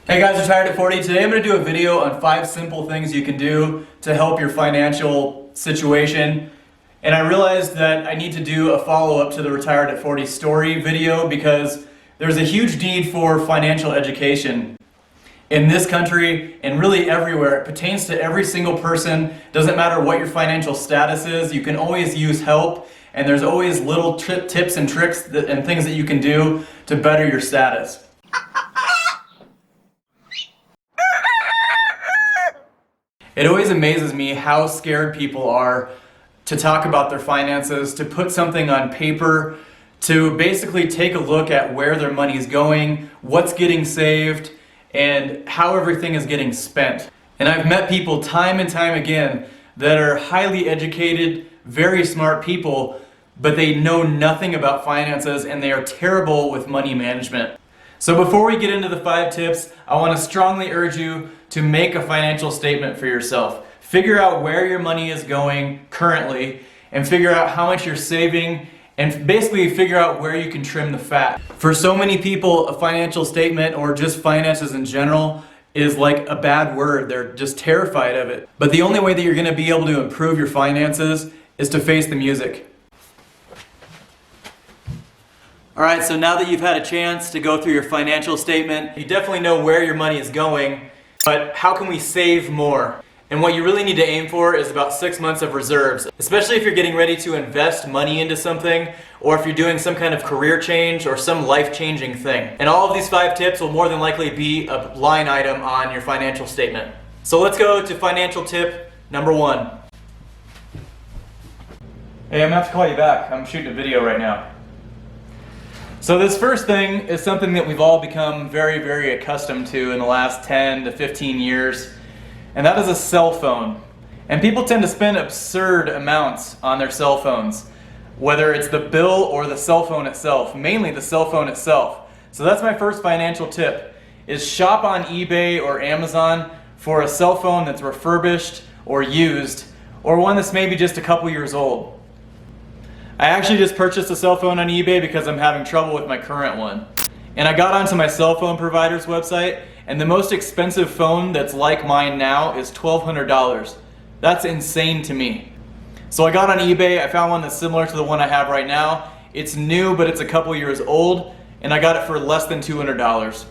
Hey guys, Retired at 40. Today I'm going to do a video on 5 simple things you can do to help your financial situation. And I realized that I need to do a follow-up to the Retired at 40 story video because there's a huge need for financial education in this country and really everywhere. It pertains to every single person. Doesn't matter what your financial status is, you can always use help, and there's always little tips and tricks and things that you can do to better your status. It always amazes me how scared people are to talk about their finances, to put something on paper, to basically take a look at where their money is going, what's getting saved, and how everything is getting spent. And I've met people time and time again that are highly educated, very smart people, but they know nothing about finances and they are terrible with money management. So before we get into the 5 tips, I want to strongly urge you to make a financial statement for yourself. Figure out where your money is going currently and figure out how much you're saving and basically figure out where you can trim the fat. For so many people, a financial statement or just finances in general is like a bad word. They're just terrified of it. But the only way that you're going to be able to improve your finances is to face the music. Alright, so now that you've had a chance to go through your financial statement, you definitely know where your money is going, but how can we save more? And what you really need to aim for is about 6 months of reserves, especially if you're getting ready to invest money into something, or if you're doing some kind of career change or some life-changing thing. And all of these 5 tips will more than likely be a line item on your financial statement. So let's go to financial tip number 1. Hey, I'm gonna have to call you back. I'm shooting a video right now. So this first thing is something that we've all become very, very accustomed to in the last 10 to 15 years, and that is a cell phone. And people tend to spend absurd amounts on their cell phones, whether it's the bill or the cell phone itself, mainly the cell phone itself. So that's my first financial tip, is shop on eBay or Amazon for a cell phone that's refurbished or used, or one that's maybe just a couple years old. I actually just purchased a cell phone on eBay because I'm having trouble with my current one. And I got onto my cell phone provider's website, and the most expensive phone that's like mine now is $1,200. That's insane to me. So I got on eBay, I found one that's similar to the one I have right now. It's new, but it's a couple years old, and I got it for less than $200.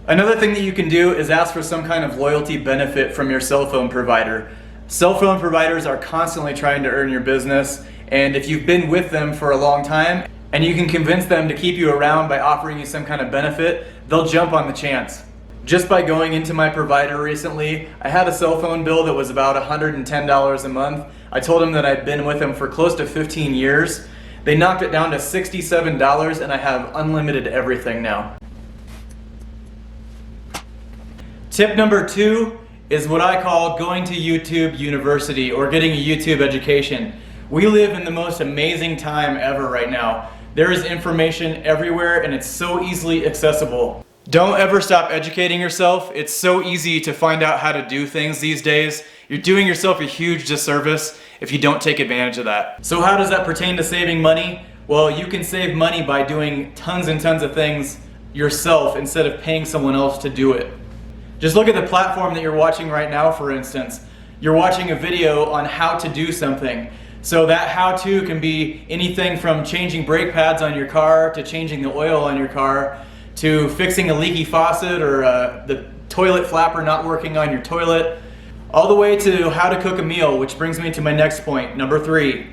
Another thing that you can do is ask for some kind of loyalty benefit from your cell phone provider. Cell phone providers are constantly trying to earn your business, and if you've been with them for a long time and you can convince them to keep you around by offering you some kind of benefit, they'll jump on the chance. Just by going into my provider recently, I had a cell phone bill that was about $110 a month. I told them that I'd been with them for close to 15 years. They knocked it down to $67 and I have unlimited everything now. Tip number 2 is what I call going to YouTube University or getting a YouTube education. We live in the most amazing time ever right now. There is information everywhere and it's so easily accessible. Don't ever stop educating yourself. It's so easy to find out how to do things these days. You're doing yourself a huge disservice if you don't take advantage of that. So how does that pertain to saving money? Well, you can save money by doing tons and tons of things yourself instead of paying someone else to do it. Just look at the platform that you're watching right now, for instance. You're watching a video on how to do something. So that how-to can be anything from changing brake pads on your car to changing the oil on your car to fixing a leaky faucet or the toilet flapper not working on your toilet, all the way to how to cook a meal, which brings me to my next point, number 3.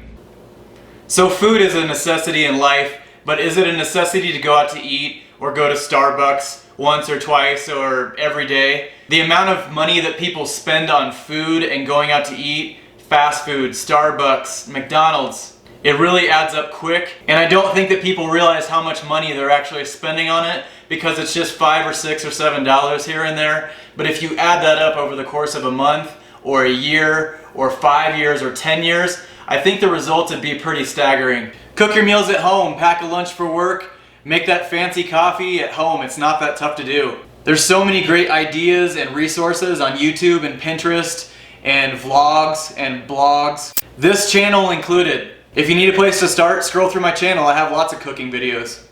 So food is a necessity in life, but is it a necessity to go out to eat or go to Starbucks once or twice or every day? The amount of money that people spend on food and going out to eat, fast food, Starbucks, McDonald's, it really adds up quick. And I don't think that people realize how much money they're actually spending on it because it's just $5 or $6 or $7 here and there. But if you add that up over the course of a month or a year or 5 years or 10 years, I think the results would be pretty staggering. Cook your meals at home, pack a lunch for work, make that fancy coffee at home. It's not that tough to do. There's so many great ideas and resources on YouTube and Pinterest and vlogs and blogs, this channel included. If you need a place to start, scroll through my channel. I have lots of cooking videos.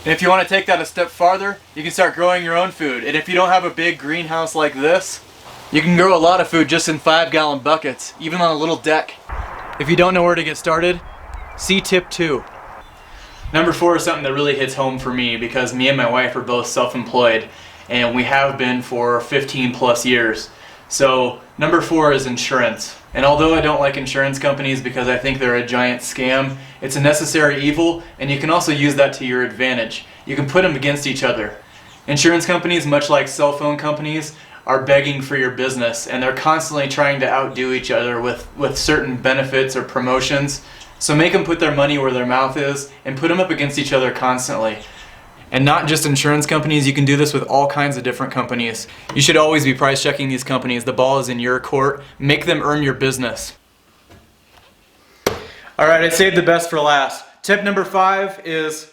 And if you want to take that a step farther, you can start growing your own food. And if you don't have a big greenhouse like this, you can grow a lot of food just in 5-gallon buckets, even on a little deck. If you don't know where to get started, see tip 2. Number 4 is something that really hits home for me because me and my wife are both self-employed and we have been for 15 plus years. So number 4 is insurance. And although I don't like insurance companies because I think they're a giant scam, it's a necessary evil and you can also use that to your advantage. You can put them against each other. Insurance companies, much like cell phone companies, are begging for your business and they're constantly trying to outdo each other with certain benefits or promotions. So make them put their money where their mouth is and put them up against each other constantly. And not just insurance companies, you can do this with all kinds of different companies. You should always be price checking these companies. The ball is in your court. Make them earn your business. Alright, I saved the best for last. Tip number 5 is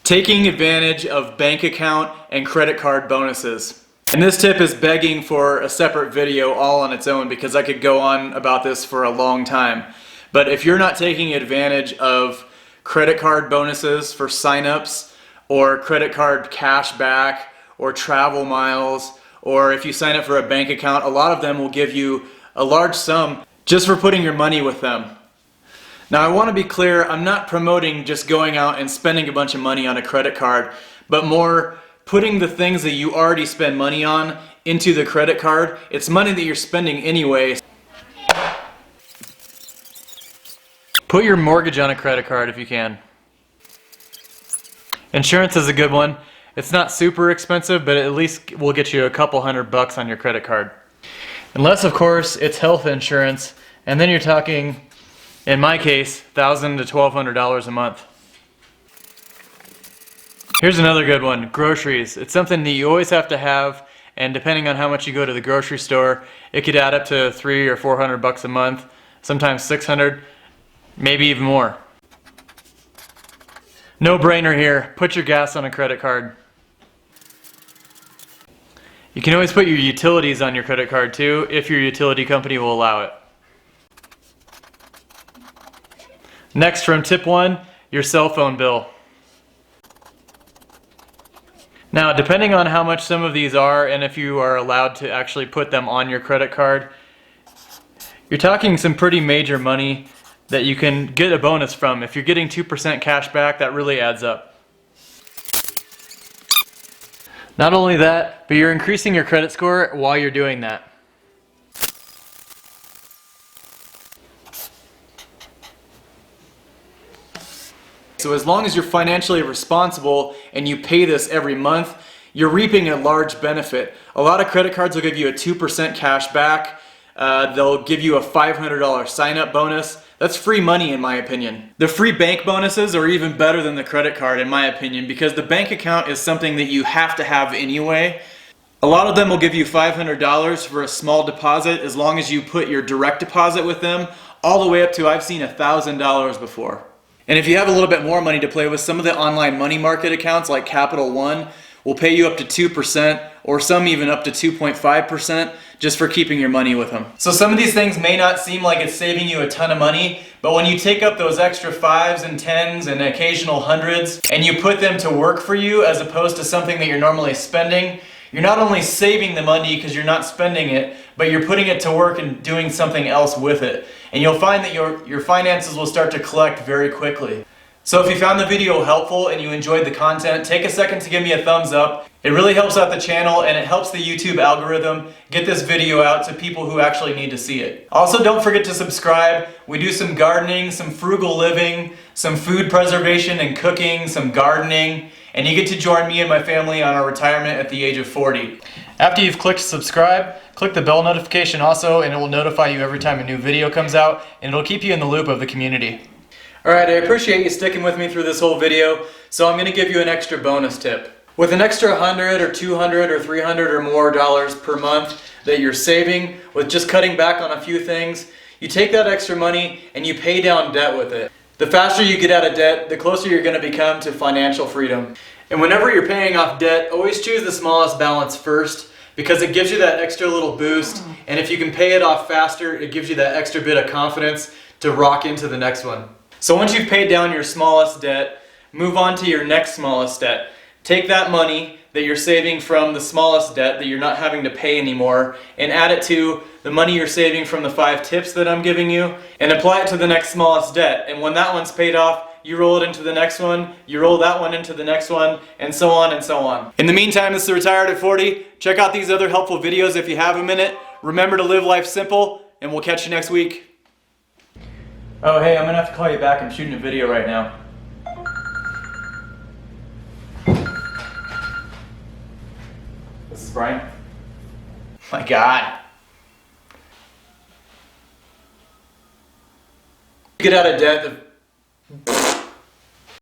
taking advantage of bank account and credit card bonuses. And this tip is begging for a separate video all on its own because I could go on about this for a long time. But if you're not taking advantage of credit card bonuses for signups, or credit card cash back, or travel miles, or if you sign up for a bank account, a lot of them will give you a large sum just for putting your money with them. Now I want to be clear, I'm not promoting just going out and spending a bunch of money on a credit card, but more putting the things that you already spend money on into the credit card. It's money that you're spending anyway. Put your mortgage on a credit card if you can. Insurance is a good one. It's not super expensive, but at least will get you a couple $100 on your credit card. Unless, of course, it's health insurance, and then you're talking, in my case, $1,000 to $1,200 a month. Here's another good one, groceries. It's something that you always have to have, and depending on how much you go to the grocery store, it could add up to $300 or $400 a month, sometimes $600, maybe even more. No brainer here, put your gas on a credit card. You can always put your utilities on your credit card too, if your utility company will allow it. Next, from tip 1, your cell phone bill. Now, depending on how much some of these are and if you are allowed to actually put them on your credit card, you're talking some pretty major money that you can get a bonus from. If you're getting 2% cash back, that really adds up. Not only that, but you're increasing your credit score while you're doing that. So as long as you're financially responsible and you pay this every month, you're reaping a large benefit. A lot of credit cards will give you a 2% cash back. They'll give you a $500 sign-up bonus. That's free money in my opinion. The free bank bonuses are even better than the credit card in my opinion because the bank account is something that you have to have anyway. A lot of them will give you $500 for a small deposit as long as you put your direct deposit with them, all the way up to I've seen $1,000 before. And if you have a little bit more money to play with, some of the online money market accounts like Capital One will pay you up to 2% or some even up to 2.5% just for keeping your money with them. So some of these things may not seem like it's saving you a ton of money, but when you take up those extra 5s and 10s and occasional 100s and you put them to work for you as opposed to something that you're normally spending, you're not only saving the money because you're not spending it, but you're putting it to work and doing something else with it. And you'll find that your finances will start to collect very quickly. So if you found the video helpful and you enjoyed the content, take a second to give me a thumbs up. It really helps out the channel and it helps the YouTube algorithm get this video out to people who actually need to see it. Also, don't forget to subscribe. We do some gardening, some frugal living, some food preservation and cooking, some gardening, and you get to join me and my family on our retirement at the age of 40. After you've clicked subscribe, click the bell notification also, and it will notify you every time a new video comes out, and it'll keep you in the loop of the community. Alright, I appreciate you sticking with me through this whole video, so I'm going to give you an extra bonus tip. With an extra $100 or $200 or $300 or more per month that you're saving with just cutting back on a few things, you take that extra money and you pay down debt with it. The faster you get out of debt, the closer you're going to become to financial freedom. And whenever you're paying off debt, always choose the smallest balance first because it gives you that extra little boost, and if you can pay it off faster, it gives you that extra bit of confidence to rock into the next one. So once you've paid down your smallest debt, move on to your next smallest debt. Take that money that you're saving from the smallest debt that you're not having to pay anymore and add it to the money you're saving from the 5 tips that I'm giving you and apply it to the next smallest debt. And when that one's paid off, you roll it into the next one, you roll that one into the next one, and so on and so on. In the meantime, this is Retired at 40. Check out these other helpful videos if you have a minute. Remember to live life simple, and we'll catch you next week. Oh hey, I'm gonna have to call you back. I'm shooting a video right now. This is Brian. My God. Get out of debt.